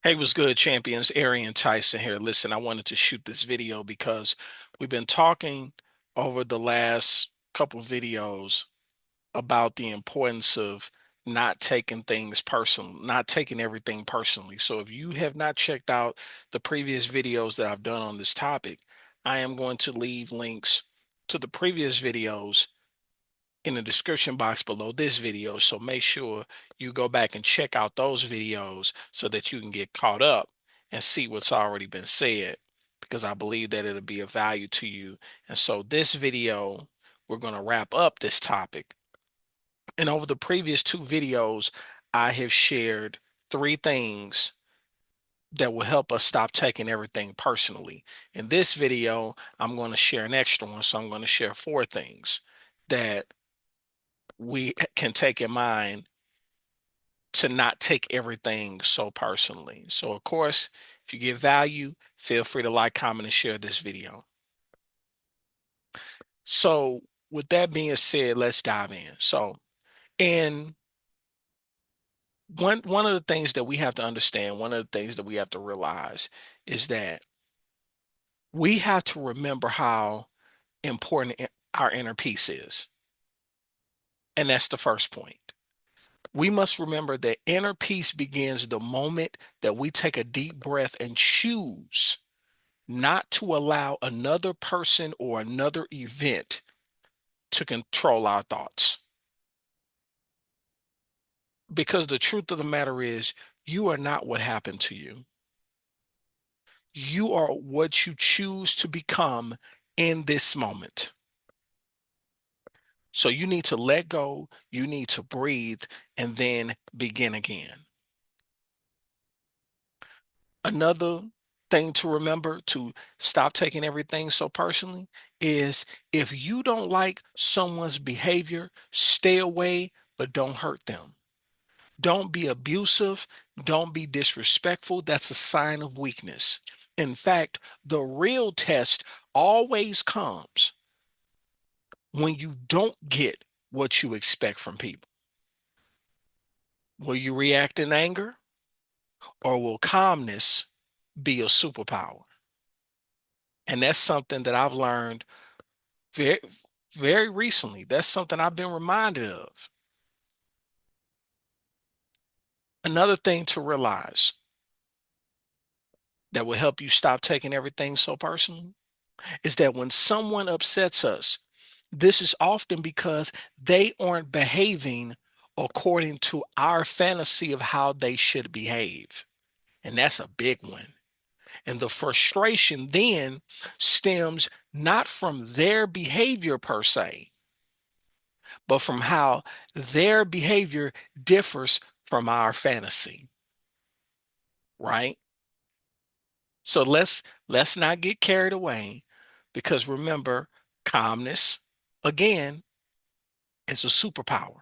Hey, what's good, champions? Arian, Tyson here. Listen, I wanted to shoot this video because we've been talking over the last couple videos about the importance of not taking things personal, not taking everything personally. So if you have not checked out the previous videos that I've done on this topic, I am going to leave links to the previous videos in the description box below this video. So make sure you go back and check out those videos so that you can get caught up and see what's already been said, because I believe that it'll be of value to you. And so this video, we're going to wrap up this topic. And over the previous two videos, I have shared three things that will help us stop taking everything personally. In this video, I'm going to share an extra one. So I'm going to share four things that we can take in mind to not take everything so personally. So, of course, if you get value, feel free to like, comment, and share this video. So, with that being said, let's dive in. So, and one of the things that we have to understand, one of the things that we have to realize is that we have to remember how important our inner peace is. And that's the first point. We must remember that inner peace begins the moment that we take a deep breath and choose not to allow another person or another event to control our thoughts. Because the truth of the matter is, you are not what happened to you. You are what you choose to become in this moment. So you need to let go, you need to breathe, and then begin again. Another thing to remember to stop taking everything so personally is if you don't like someone's behavior, stay away, but don't hurt them. Don't be abusive. Don't be disrespectful. That's a sign of weakness. In fact, the real test always comes when you don't get what you expect from people. Will you react in anger, or will calmness be a superpower? And that's something that I've learned very, very recently. That's something I've been reminded of. Another thing to realize that will help you stop taking everything so personally is that when someone upsets us, this is often because they aren't behaving according to our fantasy of how they should behave. And that's a big one. And the frustration then stems not from their behavior per se, but from how their behavior differs from our fantasy, right? So let's not get carried away, because remember, calmness again is a superpower.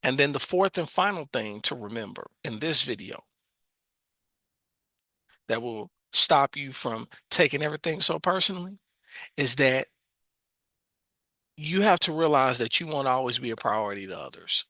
And then the fourth and final thing to remember in this video that will stop you from taking everything so personally is that you have to realize that you won't always be a priority to others.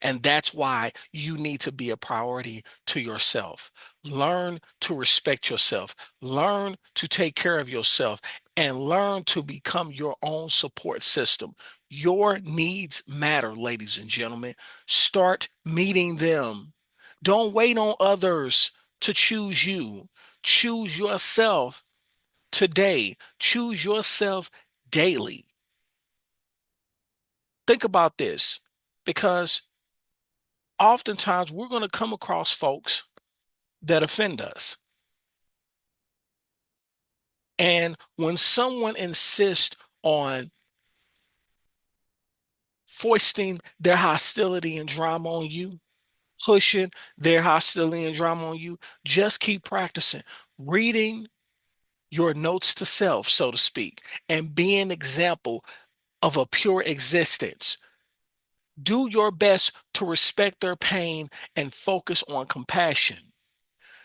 And that's why you need to be a priority to yourself. Learn to respect yourself. Learn to take care of yourself and learn to become your own support system. Your needs matter, ladies and gentlemen. Start meeting them. Don't wait on others to choose you. Choose yourself today. Choose yourself daily. Think about this, because oftentimes we're going to come across folks that offend us. And when someone insists on foisting their hostility and drama on you, pushing their hostility and drama on you, just keep practicing, reading your notes to self, so to speak, and be an example of a pure existence. Do your best to respect their pain and focus on compassion.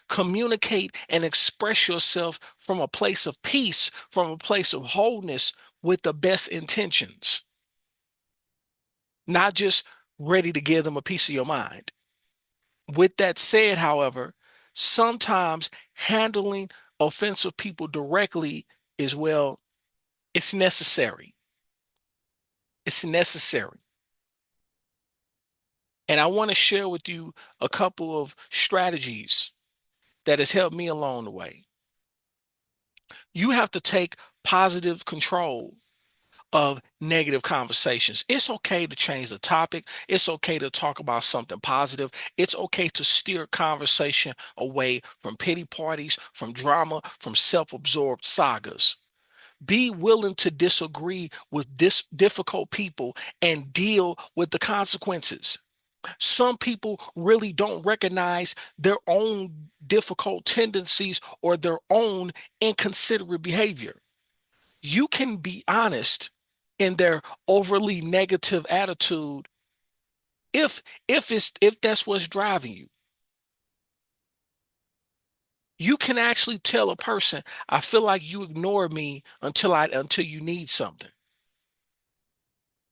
Communicate and express yourself from a place of peace, from a place of wholeness, with the best intentions, not just ready to give them a piece of your mind. With that said, however, sometimes handling offensive people directly is, well, it's necessary. It's necessary. And I want to share with you a couple of strategies that has helped me along the way. You have to take positive control of negative conversations. It's okay to change the topic. It's okay to talk about something positive. It's okay to steer conversation away from pity parties, from drama, from self-absorbed sagas. Be willing to disagree with difficult people and deal with the consequences. Some people really don't recognize their own difficult tendencies or their own inconsiderate behavior. You can be honest in their overly negative attitude if that's what's driving you. You can actually tell a person, I feel like you ignore me until you need something.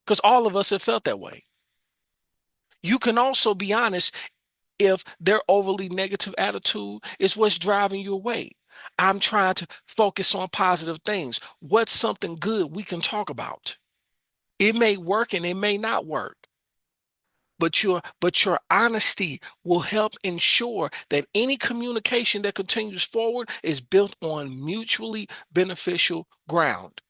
Because all of us have felt that way. You can also be honest if their overly negative attitude is what's driving you away. I'm trying to focus on positive things. What's something good we can talk about? It may work and it may not work. But your honesty will help ensure that any communication that continues forward is built on mutually beneficial ground.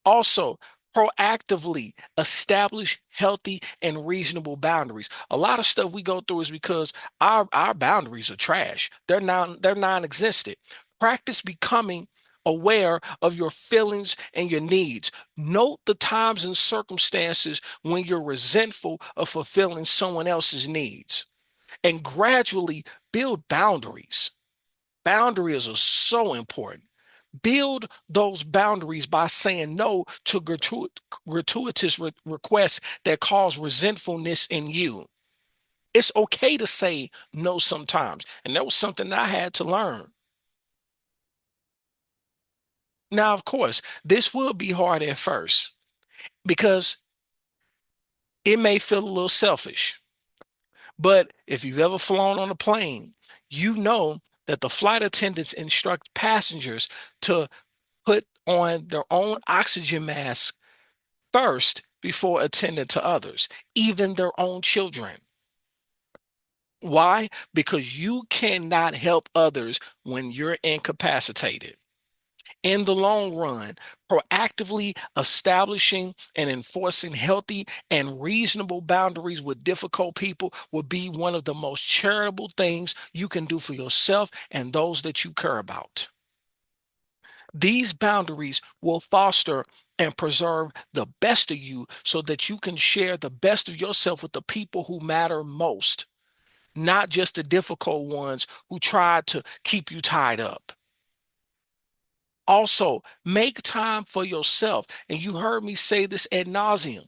Also, proactively establish healthy and reasonable boundaries. A lot of stuff we go through is because our boundaries are trash. They're non-existent. Practice becoming aware of your feelings and your needs. Note the times and circumstances when you're resentful of fulfilling someone else's needs, and gradually build boundaries. Boundaries are so important. Build those boundaries by saying no to gratuitous requests that cause resentfulness in you. It's okay to say no sometimes. And that was something that I had to learn. Now, of course, this will be hard at first because it may feel a little selfish. But if you've ever flown on a plane, you know that the flight attendants instruct passengers to put on their own oxygen mask first before attending to others, even their own children. Why? Because you cannot help others when you're incapacitated. In the long run, proactively establishing and enforcing healthy and reasonable boundaries with difficult people will be one of the most charitable things you can do for yourself and those that you care about. These boundaries will foster and preserve the best of you so that you can share the best of yourself with the people who matter most, not just the difficult ones who try to keep you tied up. Also, make time for yourself. And you heard me say this ad nauseum.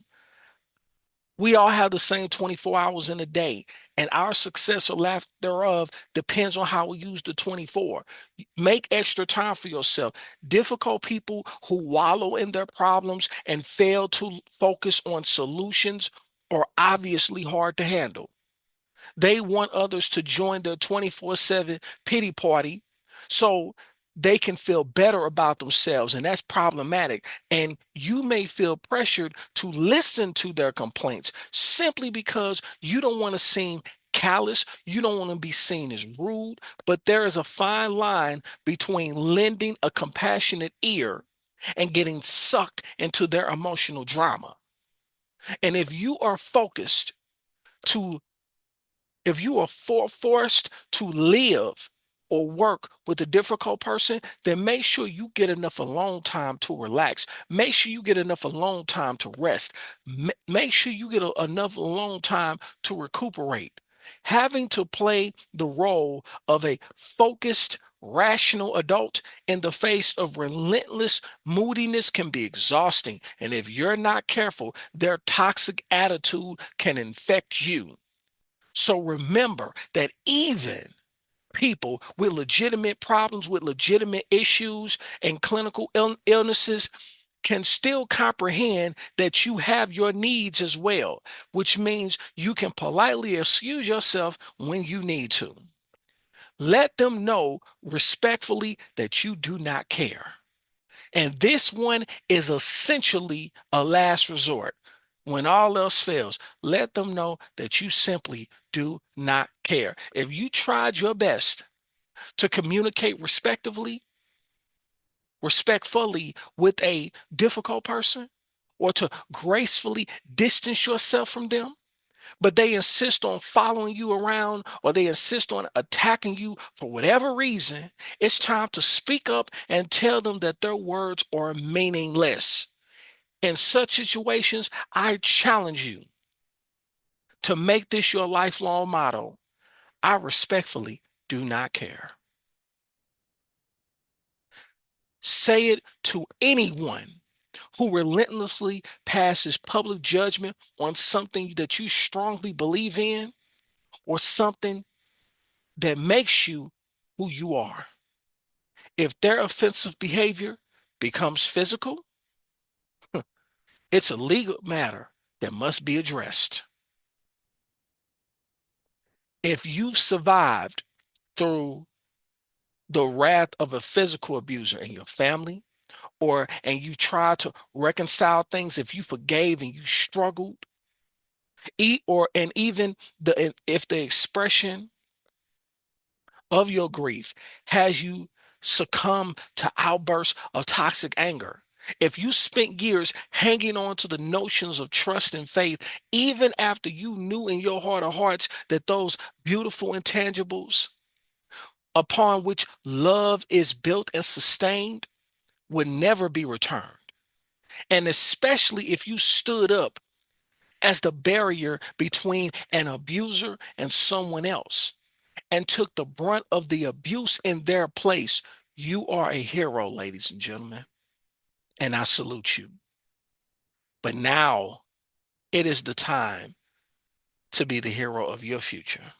We all have the same 24 hours in a day, and our success or lack thereof depends on how we use the 24. Make extra time for yourself. Difficult people who wallow in their problems and fail to focus on solutions are obviously hard to handle. They want others to join their 24/7 pity party so they can feel better about themselves, and that's problematic. And you may feel pressured to listen to their complaints simply because you don't want to seem callous, you don't want to be seen as rude, but there is a fine line between lending a compassionate ear and getting sucked into their emotional drama. And to if you are forced to live or work with a difficult person, then make sure you get enough alone time to relax. Make sure you get enough alone time to rest. Make sure you get enough alone time to recuperate. Having to play the role of a focused, rational adult in the face of relentless moodiness can be exhausting. And if you're not careful, their toxic attitude can infect you. So remember that even people with legitimate problems, with legitimate issues and clinical illnesses, can still comprehend that you have your needs as well, which means you can politely excuse yourself when you need to. Let them know respectfully that you do not care. And this one is essentially a last resort. When all else fails, let them know that you simply do not care. If you tried your best to communicate respectfully with a difficult person, or to gracefully distance yourself from them, but they insist on following you around or they insist on attacking you for whatever reason, it's time to speak up and tell them that their words are meaningless. In such situations, I challenge you to make this your lifelong motto. I respectfully do not care. Say it to anyone who relentlessly passes public judgment on something that you strongly believe in or something that makes you who you are. If their offensive behavior becomes physical, it's a legal matter that must be addressed. If you've survived through the wrath of a physical abuser in your family, and you tried to reconcile things, if you forgave and you struggled, even if the expression of your grief has you succumb to outbursts of toxic anger, if you spent years hanging on to the notions of trust and faith, even after you knew in your heart of hearts that those beautiful intangibles upon which love is built and sustained would never be returned, and especially if you stood up as the barrier between an abuser and someone else and took the brunt of the abuse in their place, you are a hero, ladies and gentlemen, and I salute you. But now it is the time to be the hero of your future.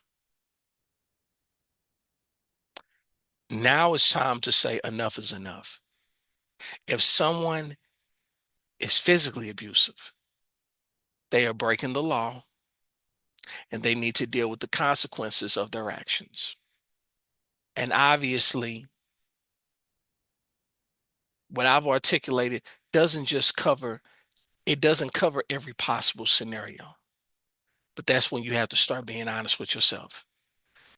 Now it's time to say enough is enough. If someone is physically abusive, they are breaking the law and they need to deal with the consequences of their actions. And obviously, what I've articulated doesn't cover every possible scenario. But that's when you have to start being honest with yourself.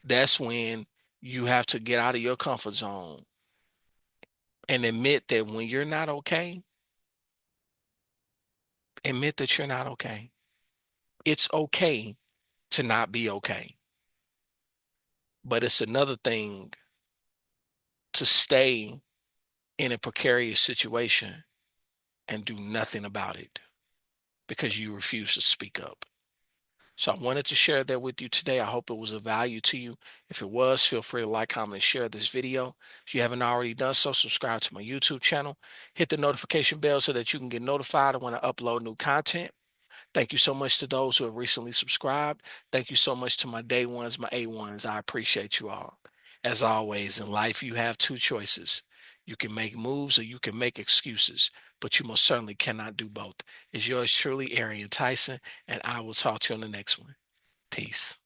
That's when you have to get out of your comfort zone and admit that when you're not okay, admit that you're not okay. It's okay to not be okay. But it's another thing to stay in a precarious situation and do nothing about it because you refuse to speak up. So I wanted to share that with you today. I hope it was of value to you. If it was, feel free to like, comment, and share this video. If you haven't already done so, subscribe to my YouTube channel. Hit the notification bell so that you can get notified when I upload new content. Thank you so much to those who have recently subscribed. Thank you so much to my day ones, my A1s. I appreciate you all. As always, in life, you have two choices. You can make moves or you can make excuses, but you most certainly cannot do both. It's yours truly, Arian Tyson, and I will talk to you on the next one. Peace.